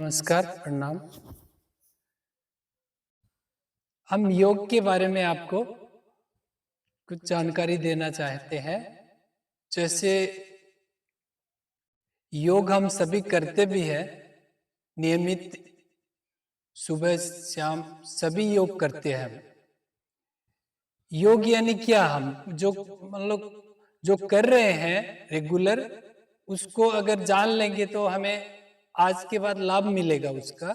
नमस्कार, प्रणाम। हम योग के बारे में आपको कुछ जानकारी देना चाहते हैं। जैसे योग हम सभी करते भी हैं, नियमित सुबह शाम सभी योग करते हैं हम। योग यानी क्या? हम जो मतलब जो कर रहे हैं रेगुलर, उसको अगर जान लेंगे तो हमें आज के बाद लाभ मिलेगा उसका।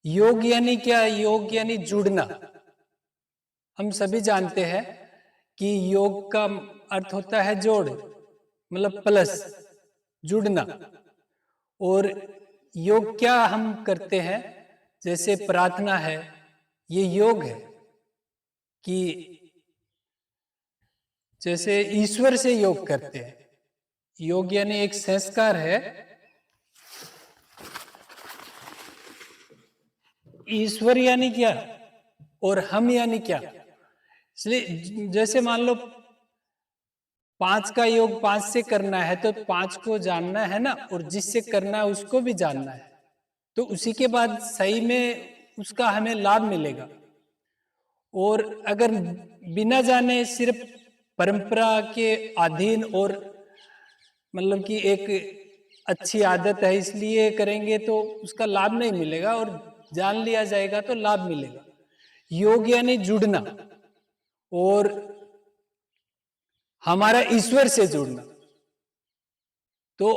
योग यानी क्या? योग यानी जुड़ना। हम सभी जानते हैं कि योग का अर्थ होता है जोड़, मतलब प्लस, जुड़ना। और योग क्या हम करते हैं? जैसे प्रार्थना है, ये योग है। कि जैसे ईश्वर से योग करते हैं। योग यानी एक संस्कार है। ईश्वर यानी क्या और हम यानी क्या? इसलिए जैसे मान लो 5 का योग 5 से करना है तो 5 को जानना है ना, और जिससे करना है उसको भी जानना है, तो उसी के बाद सही में उसका हमें लाभ मिलेगा। और अगर बिना जाने सिर्फ परंपरा के अधीन और मतलब कि एक अच्छी आदत है इसलिए करेंगे तो उसका लाभ नहीं मिलेगा, और जान लिया जाएगा तो लाभ मिलेगा। योग यानी जुड़ना और हमारा ईश्वर से जुड़ना। तो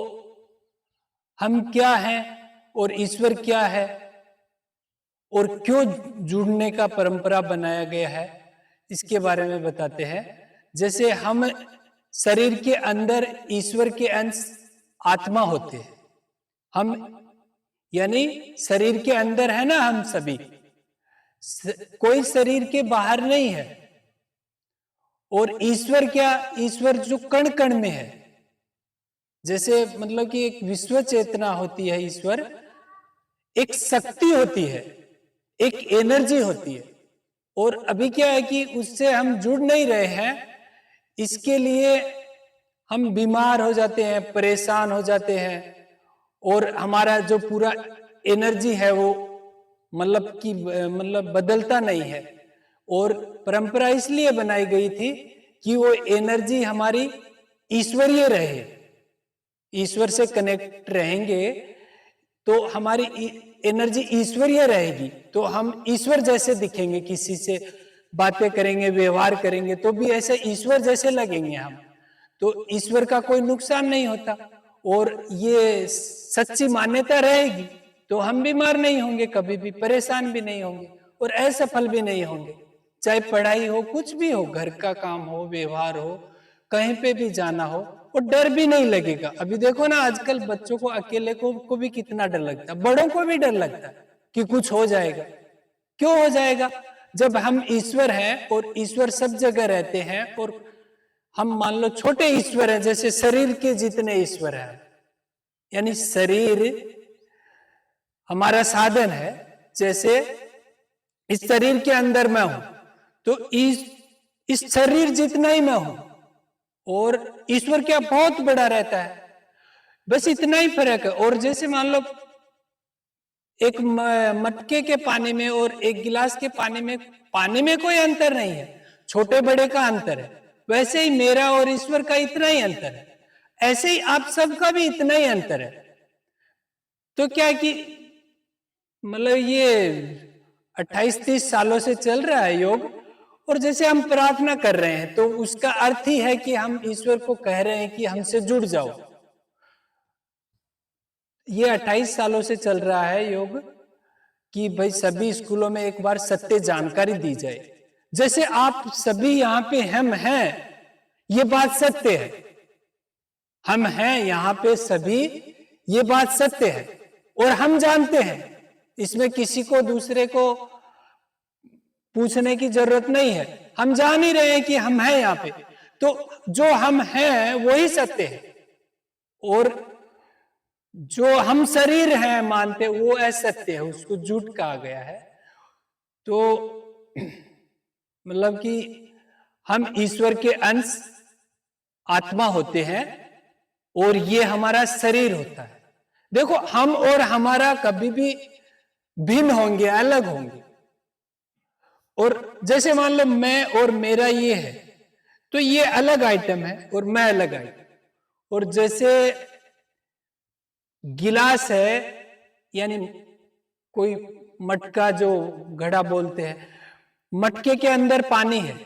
हम क्या हैं और ईश्वर क्या है और क्यों जुड़ने का परंपरा बनाया गया है, इसके बारे में बताते हैं। जैसे हम शरीर के अंदर ईश्वर के अंश आत्मा होते हैं। हम यानी शरीर के अंदर है ना, हम सभी, कोई शरीर के बाहर नहीं है। और ईश्वर क्या? ईश्वर जो कण कण में है। जैसे मतलब कि एक विश्व चेतना होती है, ईश्वर एक शक्ति होती है, एक एनर्जी होती है। और अभी क्या है कि उससे हम जुड़ नहीं रहे हैं, इसके लिए हम बीमार हो जाते हैं, परेशान हो जाते हैं, और हमारा जो पूरा एनर्जी है वो मतलब बदलता नहीं है। और परंपरा इसलिए बनाई गई थी कि वो एनर्जी हमारी ईश्वरीय रहे। ईश्वर से कनेक्ट रहेंगे तो हमारी एनर्जी ईश्वरीय रहेगी, तो हम ईश्वर जैसे दिखेंगे। किसी से बातें करेंगे, व्यवहार करेंगे तो भी ऐसे ईश्वर जैसे लगेंगे हम। तो ईश्वर का कोई नुकसान नहीं होता, और ये सच्ची मान्यता रहेगी तो हम बीमार नहीं होंगे, कभी भी परेशान भी नहीं होंगे और असफल भी नहीं होंगे। चाहे पढ़ाई हो, कुछ भी हो, घर का काम हो, व्यवहार हो, कहीं पे भी जाना हो, और डर भी नहीं लगेगा। अभी देखो ना, आजकल बच्चों को अकेले को भी कितना डर लगता है, बड़ों को भी डर लगता है कि कुछ हो जाएगा। क्यों हो जाएगा? जब हम ईश्वर हैं और ईश्वर सब जगह रहते हैं, और हम मान लो छोटे ईश्वर हैं, जैसे शरीर के जितने ईश्वर हैं। यानी शरीर हमारा साधन है। जैसे इस शरीर के अंदर मैं हूं तो इस शरीर जितना ही मैं हूं, और ईश्वर क्या बहुत बड़ा रहता है, बस इतना ही फर्क है। और जैसे मान लो एक मटके के पानी में और एक गिलास के पानी में कोई अंतर नहीं है, छोटे बड़े का अंतर है। वैसे ही मेरा और ईश्वर का इतना ही अंतर है, ऐसे ही आप सबका भी इतना ही अंतर है। तो क्या कि मतलब ये 28-30 सालों से चल रहा है योग, और जैसे हम प्रार्थना कर रहे हैं तो उसका अर्थ ही है कि हम ईश्वर को कह रहे हैं कि हमसे जुड़ जाओ। ये 28 सालों से चल रहा है योग, कि भाई सभी स्कूलों में एक बार सत्य जानकारी दी जाए। जैसे आप सभी यहाँ पे हम हैं, ये बात सत्य है। हम हैं यहाँ पे सभी, ये बात सत्य है, और हम जानते हैं, इसमें किसी को दूसरे को पूछने की जरूरत नहीं है। हम जान ही रहे हैं कि हम हैं यहाँ पे, तो जो हम हैं वही सत्य है, और जो हम शरीर हैं मानते वो असत्य है, उसको झूठ कहा गया है। तो मतलब कि हम ईश्वर के अंश आत्मा होते हैं, और ये हमारा शरीर होता है। देखो, हम और हमारा कभी भी भिन्न होंगे, अलग होंगे। और जैसे मान लो मैं और मेरा ये है, तो ये अलग आइटम है और मैं अलग आइटम। और जैसे गिलास है, यानी कोई मटका जो घड़ा बोलते हैं, मटके के अंदर पानी है,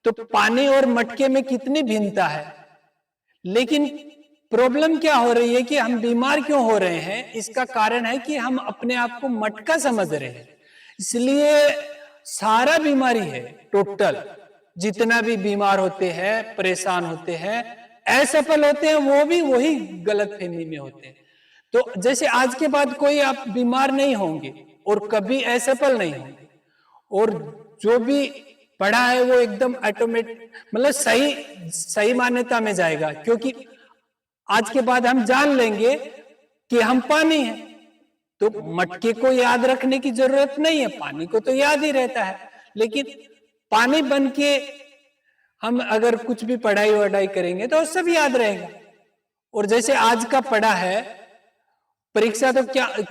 तो पानी और मटके में कितनी भिन्नता है। लेकिन प्रॉब्लम क्या हो रही है कि हम बीमार क्यों हो रहे हैं? इसका कारण है कि हम अपने आप को मटका समझ रहे हैं। इसलिए सारा बीमारी है, टोटल जितना भी बीमार होते हैं, परेशान होते हैं, असफल होते हैं, वो भी वही गलतफहमी में होते हैं। तो जैसे आज के बाद कोई आप बीमार नहीं होंगे और कभी असफल नहीं होंगे, और जो भी पढ़ा है वो एकदम ऑटोमेटिक, मतलब सही मान्यता में जाएगा, क्योंकि आज के बाद हम जान लेंगे कि हम पानी है। तो मटके को याद रखने की जरूरत नहीं है, पानी को तो याद ही रहता है। लेकिन पानी बन के हम अगर कुछ भी पढ़ाई वढ़ाई करेंगे तो सब याद रहेगा। और जैसे आज का पढ़ा है, परीक्षा तो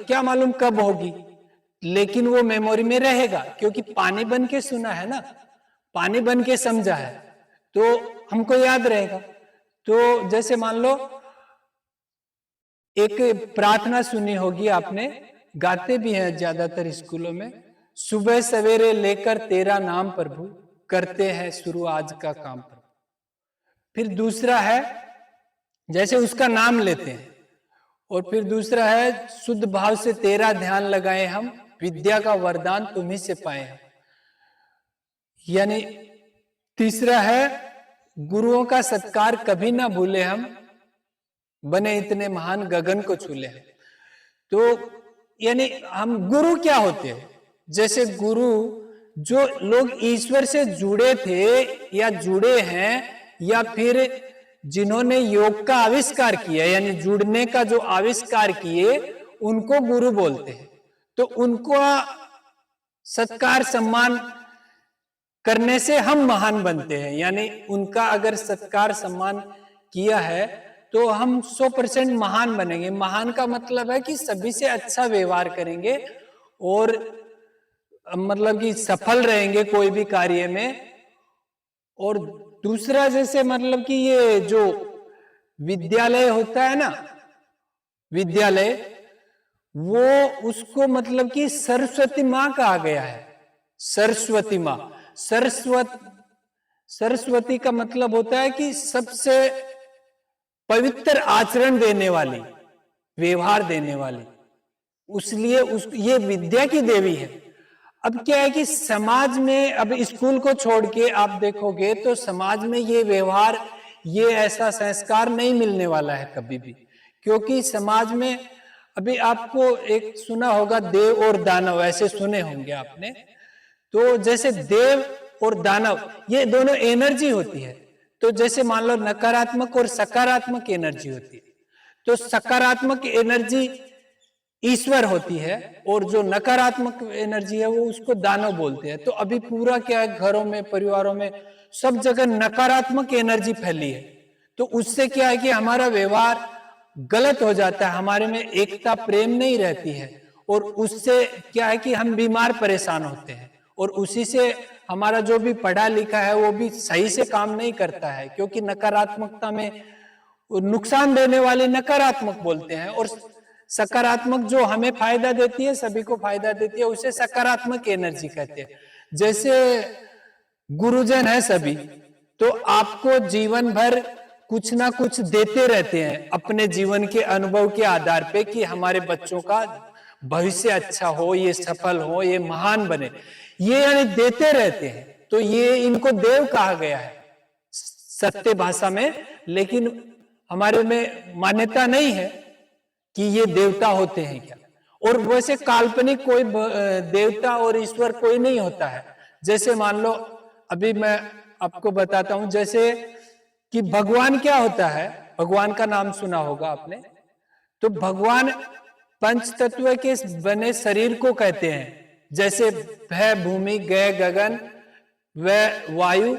क्या मालूम कब होगी, लेकिन वो मेमोरी में रहेगा, क्योंकि पानी बन के सुना है ना, पानी बन के समझा है, तो हमको याद रहेगा। तो जैसे मान लो एक प्रार्थना सुनी होगी आपने, गाते भी हैं ज्यादातर स्कूलों में, सुबह सवेरे लेकर तेरा नाम प्रभु, करते हैं शुरू आज का काम प्रभु। फिर दूसरा है, जैसे उसका नाम लेते हैं, और फिर दूसरा है, शुद्ध भाव से तेरा ध्यान लगाए हम, विद्या का वरदान तुम्ही से पाए हम। यानी तीसरा है, गुरुओं का सत्कार कभी ना भूले हम, बने इतने महान गगन को छूले हम। तो यानी हम गुरु क्या होते हैं? जैसे गुरु जो लोग ईश्वर से जुड़े थे या जुड़े हैं, या फिर जिन्होंने योग का आविष्कार किया, यानी जुड़ने का जो आविष्कार किए, उनको गुरु बोलते हैं। तो उनको सत्कार सम्मान करने से हम महान बनते हैं। यानी उनका अगर सत्कार सम्मान किया है तो हम 100% महान बनेंगे। महान का मतलब है कि सभी से अच्छा व्यवहार करेंगे और मतलब कि सफल रहेंगे कोई भी कार्य में। और दूसरा, जैसे मतलब कि ये जो विद्यालय होता है ना, विद्यालय, वो उसको मतलब कि सरस्वती माँ कहा गया है। सरस्वती माँ, सरस्वती का मतलब होता है कि सबसे पवित्र आचरण देने वाली, व्यवहार देने वाली, उसलिए ये विद्या की देवी है। अब क्या है कि समाज में, अब स्कूल को छोड़ के आप देखोगे तो समाज में ये व्यवहार, ये ऐसा संस्कार नहीं मिलने वाला है कभी भी। क्योंकि समाज में अभी आपको एक सुना होगा, देव और दानव, ऐसे सुने होंगे आपने। तो जैसे देव और दानव, ये दोनों एनर्जी होती है। तो जैसे मान लो नकारात्मक और सकारात्मक एनर्जी होती है, तो सकारात्मक एनर्जी ईश्वर होती है और जो नकारात्मक एनर्जी है वो उसको दानव बोलते हैं। तो अभी पूरा क्या है, घरों में, परिवारों में, सब जगह नकारात्मक एनर्जी फैली है। तो उससे क्या है कि हमारा व्यवहार गलत हो जाता है, हमारे में एकता प्रेम नहीं रहती है, और उससे क्या है कि हम बीमार परेशान होते हैं, और उसी से हमारा जो भी पढ़ा लिखा है वो भी सही से काम नहीं करता है। क्योंकि नकारात्मकता में नुकसान देने वाले नकारात्मक बोलते हैं, और सकारात्मक जो हमें फायदा देती है, सभी को फायदा देती है, उसे सकारात्मक एनर्जी कहते हैं। जैसे गुरुजन है सभी, तो आपको जीवन भर कुछ ना कुछ देते रहते हैं अपने जीवन के अनुभव के आधार पे, कि हमारे बच्चों का भविष्य अच्छा हो, ये सफल हो, ये महान बने, ये यानी देते रहते हैं। तो ये इनको देव कहा गया है सत्य भाषा में, लेकिन हमारे में मान्यता नहीं है कि ये देवता होते हैं क्या। और वैसे काल्पनिक कोई देवता और ईश्वर कोई नहीं होता है। जैसे मान लो, अभी मैं आपको बताता हूं, जैसे कि भगवान क्या होता है, भगवान का नाम सुना होगा आपने। तो भगवान पंच तत्व के बने शरीर को कहते हैं। जैसे भय भूमि, गय गगन, व वायु,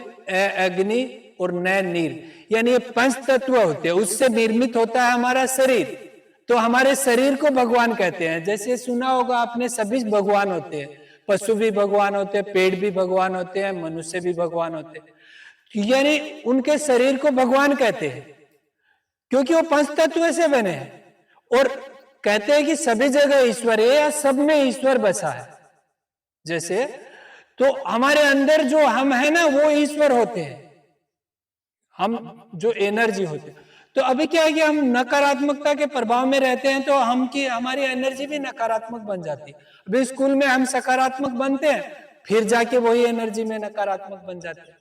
अग्नि और नय नीर, यानी ये पंच तत्व होते हैं, उससे निर्मित होता है हमारा शरीर। तो हमारे शरीर को भगवान कहते हैं। जैसे सुना होगा आपने, सभी भगवान होते हैं, पशु भी भगवान होते हैं, पेड़ भी भगवान होते हैं, मनुष्य भी भगवान होते हैं। यानी उनके शरीर को भगवान कहते हैं क्योंकि वो पंच तत्व से बने हैं। और कहते हैं कि सभी जगह ईश्वर है या सब में ईश्वर बसा है। जैसे तो हमारे अंदर जो हम है ना, वो ईश्वर होते हैं, हम जो एनर्जी होते हैं। तो अभी क्या है कि हम नकारात्मकता के प्रभाव में रहते हैं, तो हमारी एनर्जी भी नकारात्मक बन जाती है। अभी स्कूल में हम सकारात्मक बनते हैं, फिर जाके वही एनर्जी में नकारात्मक बन जाते हैं।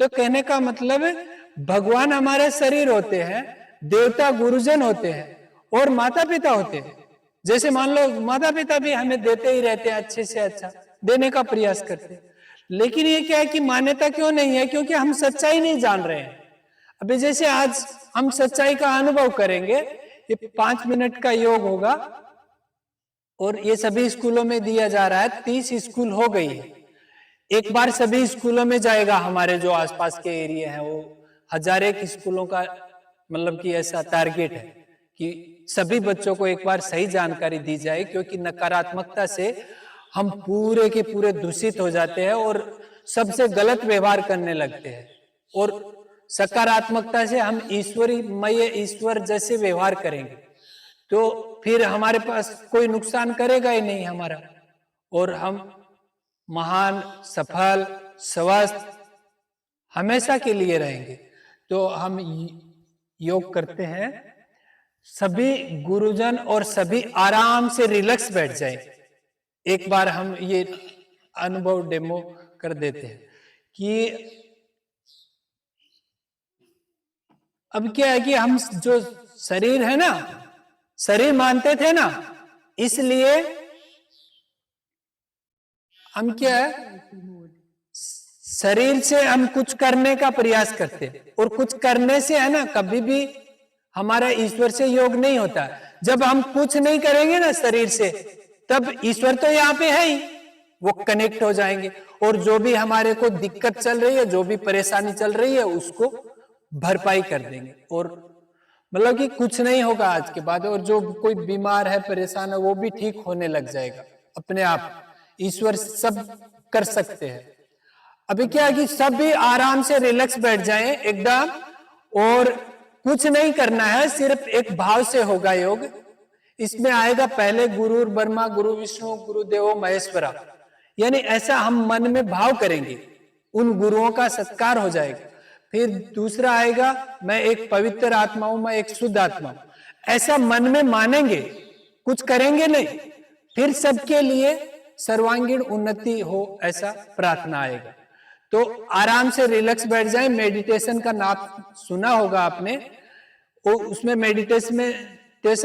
तो कहने का मतलब है, भगवान हमारे शरीर होते हैं, देवता गुरुजन होते हैं, और माता पिता होते हैं। जैसे मान लो माता पिता भी हमें देते ही रहते हैं, अच्छे से अच्छा देने का प्रयास करते हैं। लेकिन ये क्या है कि मान्यता क्यों नहीं है? क्योंकि हम सच्चाई नहीं जान रहे हैं। अभी जैसे आज हम सच्चाई का अनुभव करेंगे, ये 5 मिनट का योग होगा और ये सभी स्कूलों में दिया जा रहा है। 30 स्कूल हो गई है। एक बार सभी स्कूलों में जाएगा, हमारे जो आसपास के एरिया है, वो 1001 स्कूलों का मतलब कि ऐसा टारगेट है कि सभी बच्चों को एक बार सही जानकारी दी जाए। क्योंकि नकारात्मकता से हम पूरे के पूरे दूषित हो जाते हैं और सबसे गलत व्यवहार करने लगते हैं, और सकारात्मकता से हम ईश्वरीमय ईश्वर जैसे व्यवहार करेंगे तो फिर हमारे पास कोई नुकसान करेगा ही नहीं हमारा, और हम महान, सफल, स्वस्थ हमेशा के लिए रहेंगे। तो हम योग करते हैं, सभी गुरुजन और सभी आराम से रिलैक्स बैठ जाएं। एक बार हम ये अनुभव डेमो कर देते हैं कि अब क्या है कि हम जो शरीर है ना, शरीर मानते थे ना, इसलिए हम क्या है, शरीर से हम कुछ करने का प्रयास करते हैं, और कुछ करने से है ना, कभी भी हमारा ईश्वर से योग नहीं होता। जब हम कुछ नहीं करेंगे ना शरीर से, तब ईश्वर तो यहाँ पे है ही, वो कनेक्ट हो जाएंगे, और जो भी हमारे को दिक्कत चल रही है, जो भी परेशानी चल रही है, उसको भरपाई कर देंगे। और मतलब कि कुछ नहीं होगा आज के बाद, और जो कोई बीमार है, परेशान है, वो भी ठीक होने लग जाएगा अपने आप। ईश्वर सब कर सकते हैं। अभी क्या है कि सब भी आराम से रिलैक्स बैठ जाएं एकदम, और कुछ नहीं करना है, सिर्फ एक भाव से होगा योग। इसमें आएगा पहले गुरु ब्रह्मा, गुरु विष्णु, गुरु देवो महेश्वरा, यानी ऐसा हम मन में भाव करेंगे, उन गुरुओं का सत्कार हो जाएगा। फिर दूसरा आएगा, मैं एक पवित्र आत्मा हूं, मैं एक शुद्ध आत्मा हूं, ऐसा मन में मानेंगे, कुछ करेंगे नहीं। फिर सबके लिए सर्वांगीण उन्नति हो, ऐसा प्रार्थना आएगा। तो आराम से रिलैक्स बैठ जाए। मेडिटेशन का नाम सुना होगा आपने, वो उसमें मेडिटेशन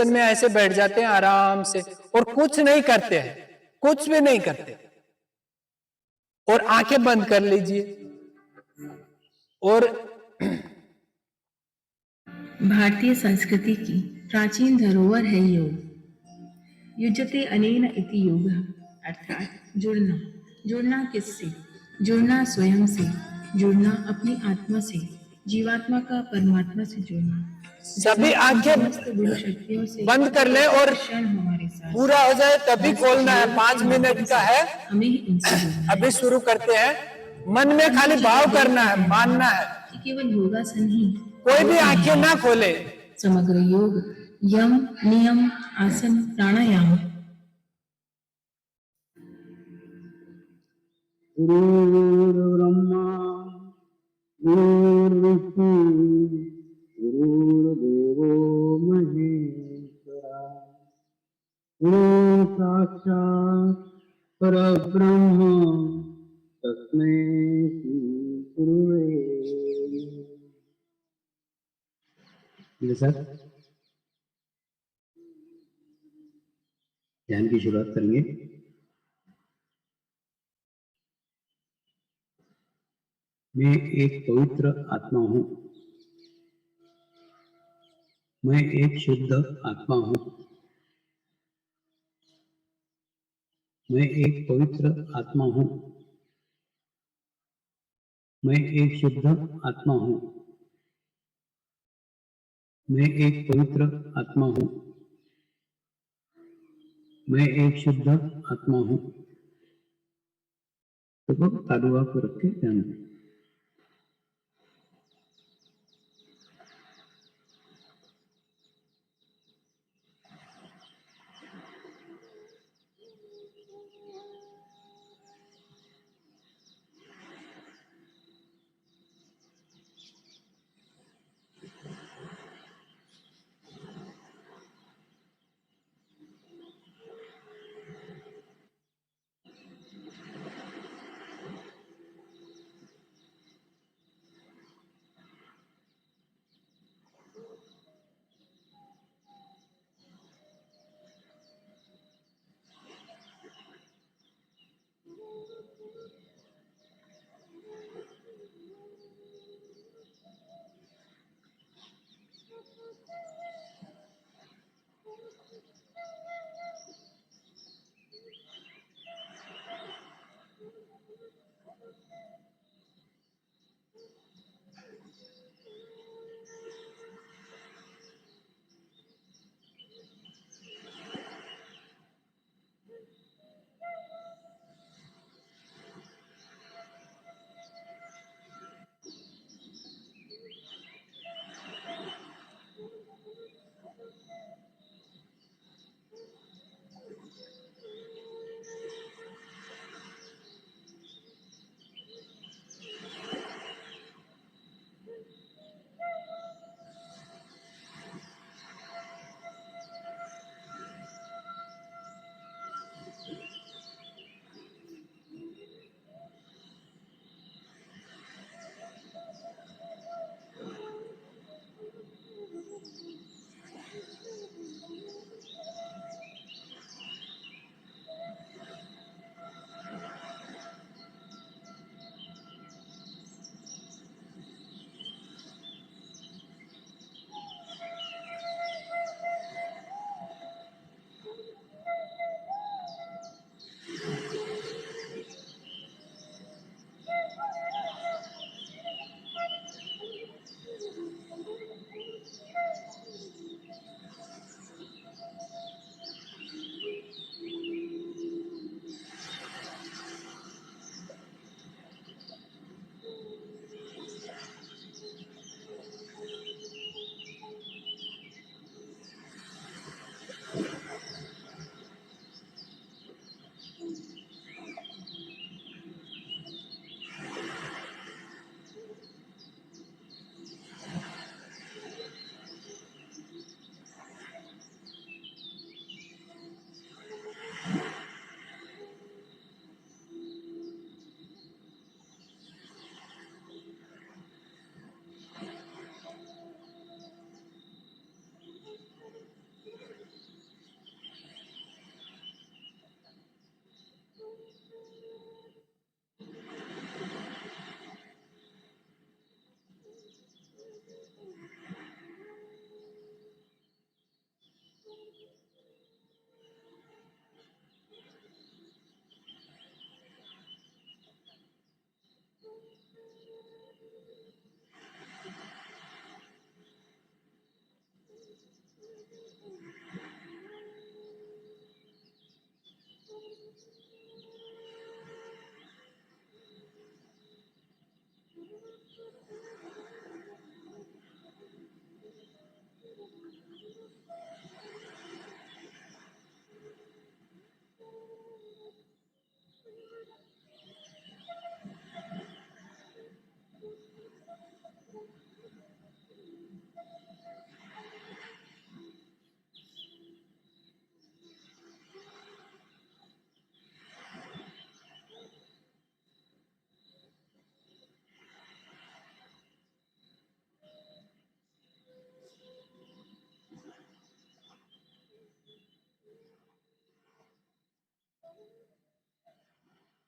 में ऐसे बैठ जाते हैं आराम से, और कुछ नहीं करते हैं, कुछ भी नहीं करते, और आंखें बंद कर लीजिए। और भारतीय संस्कृति की प्राचीन धरोहर है योग। युज्यते अनेन इति योगः, अर्थात जुड़ना। जुड़ना किससे? जुड़ना स्वयं से, जुड़ना अपनी आत्मा से, जीवात्मा का परमात्मा से जुड़ना। सभी आंखें बंद कर ले, और हमारे साथ पूरा हो जाए तभी खोलना है। 5 मिनट का है, हमें ही उनसे अभी शुरू करते हैं। मन में खाली भाव करना है, मानना है कि केवल योगासन ही, कोई भी आंखें ना खोले। समग्र योग यम, नियम, आसन, प्राणायाम। गुरुर्ब्रह्मा गुरुर्विष्णु गुरुर्देवो महेश्वरा, गुरु साक्षात् परब्रह्म तस्मै श्री गुरुवे नमः। ध्यान की शुरुआत करेंगे। मैं एक पवित्र आत्मा हूँ, मैं एक शुद्ध आत्मा हूँ, मैं एक पवित्र आत्मा हूँ, मैं एक शुद्ध आत्मा हूँ, मैं एक पवित्र आत्मा हूँ, मैं एक शुद्ध आत्मा हूँ। तो बस तालुआ को रख के ध्यान दें।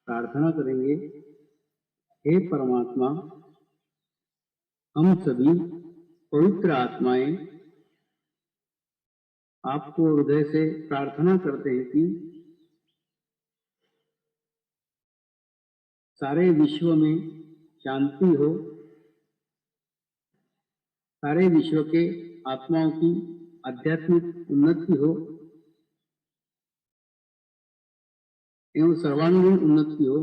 प्रार्थना करेंगे, हे परमात्मा, हम सभी पवित्र आत्माएं आपको हृदय से प्रार्थना करते हैं कि सारे विश्व में शांति हो, सारे विश्व के आत्माओं की आध्यात्मिक उन्नति हो, एवं सर्वांगीण उन्नति हो,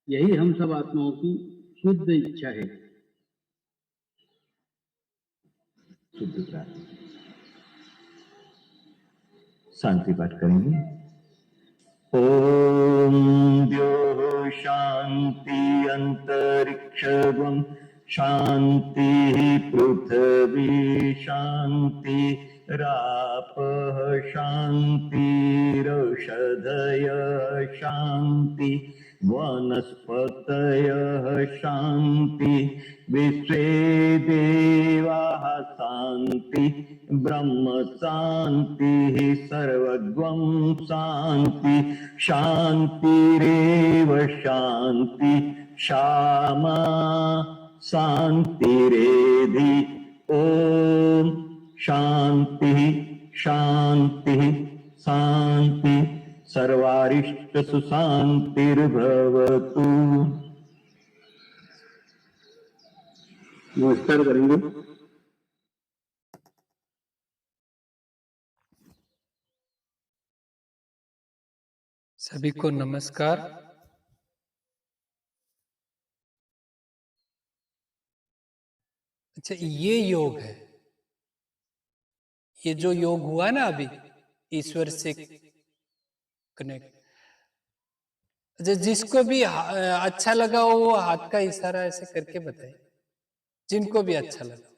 यही हम सब आत्माओं की शुद्ध इच्छा है। शुद्ध प्रार्थना, शांति पाठ करेंगे। ओम द्यो शांति अंतरिक्षं शांति पृथ्वी शांति रापः शांतिरौषधयः शांति वनस्पतयः शांति विश्वे देवाः शांति ब्रह्म शांति सर्वगं शांति शांतिरेव शांति क्षमा शांतिरेधि। ओम शांति शांति शांति सर्वारिष्ट सुशांतिर्भवतु। नमस्कार करेंगे। सभी को नमस्कार। अच्छा, ये योग है, ये जो योग हुआ ना अभी, ईश्वर से कनेक्ट। अच्छा, जिसको भी अच्छा लगा वो हाथ का इशारा ऐसे करके बताए, जिनको भी अच्छा लगा।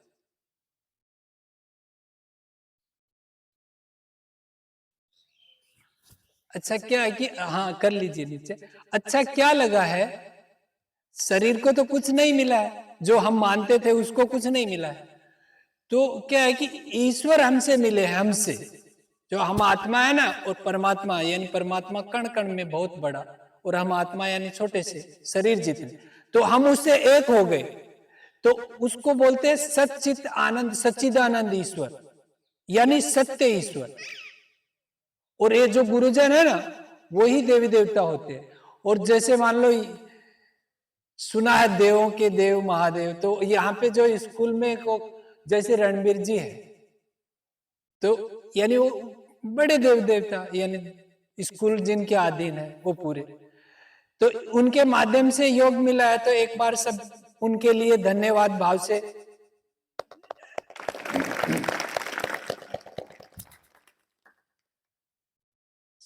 अच्छा क्या है कि हाँ कर लीजिए नीचे। अच्छा क्या लगा है? शरीर को तो कुछ नहीं मिला है, जो हम मानते थे उसको कुछ नहीं मिला है। तो क्या है कि ईश्वर हमसे मिले, हमसे जो हम आत्मा है ना, और परमात्मा यानी परमात्मा कण कण में बहुत बड़ा, और हम आत्मा यानी छोटे से शरीर जितने, तो हम उससे एक हो गए। तो उसको बोलते हैं सच्चित आनंद, सच्चिदानंद ईश्वर यानी सत्य ईश्वर। और ये जो गुरुजन है ना, वही देवी देवता होते हैं। और जैसे मान लो सुना है देवों के देव महादेव, तो यहाँ पे जो स्कूल में को जैसे रणबीर जी है, तो यानी वो बड़े देव देवता, यानी स्कूल जिनके अधीन है वो पूरे, तो उनके माध्यम से योग मिला है। तो एक बार सब उनके लिए धन्यवाद भाव से।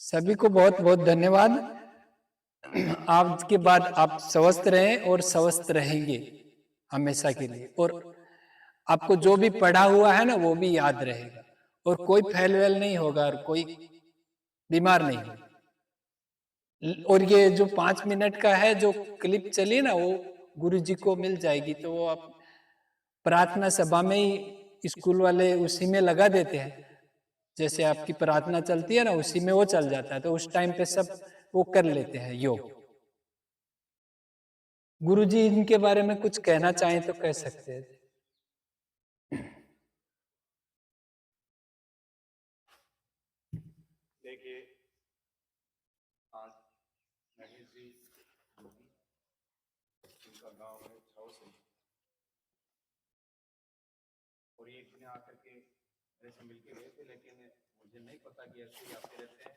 सभी को बहुत बहुत धन्यवाद। आज के बाद आप स्वस्थ रहें और स्वस्थ रहेंगे हमेशा के लिए। और आपको जो भी पढ़ा हुआ है ना वो भी याद रहेगा, और कोई फेल वेल नहीं होगा, और कोई बीमार नहीं होगा। और ये जो 5 मिनट का है जो क्लिप चली ना, वो गुरु जी को मिल जाएगी, तो वो आप प्रार्थना सभा में ही स्कूल वाले उसी में लगा देते हैं। जैसे आपकी प्रार्थना चलती है ना, उसी में वो चल जाता है, तो उस टाइम पे सब वो कर लेते हैं योग। गुरुजी इनके बारे में कुछ कहना चाहें तो कह सकते हैं। देखिए, आज महेश जी इनका गांव है छावसी, और ये एक दिन आकर के मेरे से मिल के गए थे, लेकिन मुझे नहीं पता कि ऐसे ही आते रहते हैं।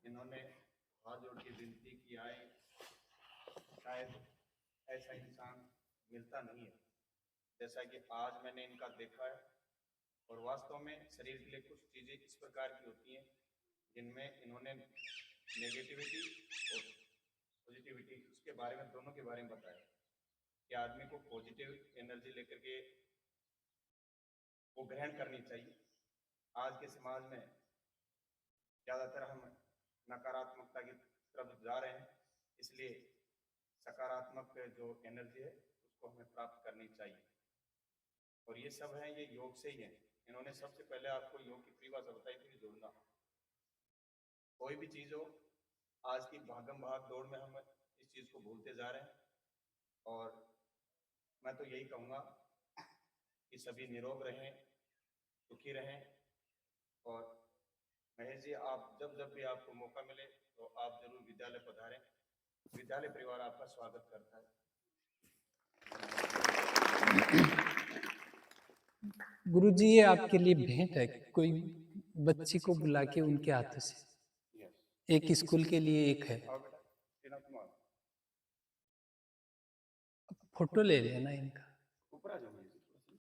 इन्होंने हाथ जोड़ के विनती की आए, शायद ऐसा इंसान मिलता नहीं है जैसा कि आज मैंने इनका देखा है। और वास्तव में शरीर के लिए कुछ चीज़ें इस प्रकार की होती हैं जिनमें इन्होंने नेगेटिविटी और पॉजिटिविटी, उसके बारे में, दोनों के बारे में बताया कि आदमी को पॉजिटिव एनर्जी लेकर के वो ग्रहण करनी चाहिए। आज के समाज में ज़्यादातर हम नकारात्मकता की तरफ जा रहे हैं, इसलिए सकारात्मक जो एनर्जी है उसको हमें प्राप्त करनी चाहिए। और ये सब है, ये योग से ही है। इन्होंने सबसे पहले आपको योग की परिभाषा बताई थी, जुड़ना। कोई भी चीज़ हो, आज की भागम भाग दौड़ में हम इस चीज़ को भूलते जा रहे हैं। और मैं तो यही कहूँगा कि सभी निरोग रहें, सुखी रहें। और महेश जी, आप जब जब भी आपको मौका मिले तो आप जरूर विद्यालय पधारें। विद्यालय परिवार आपका स्वागत करता है। गुरुजी, ये आपके लिए भेंट है, कोई बच्ची को बुला के उनके हाथों से एक स्कूल के लिए एक है। आओ बेटा, टीना कुमार। फोटो ले लेना इनका।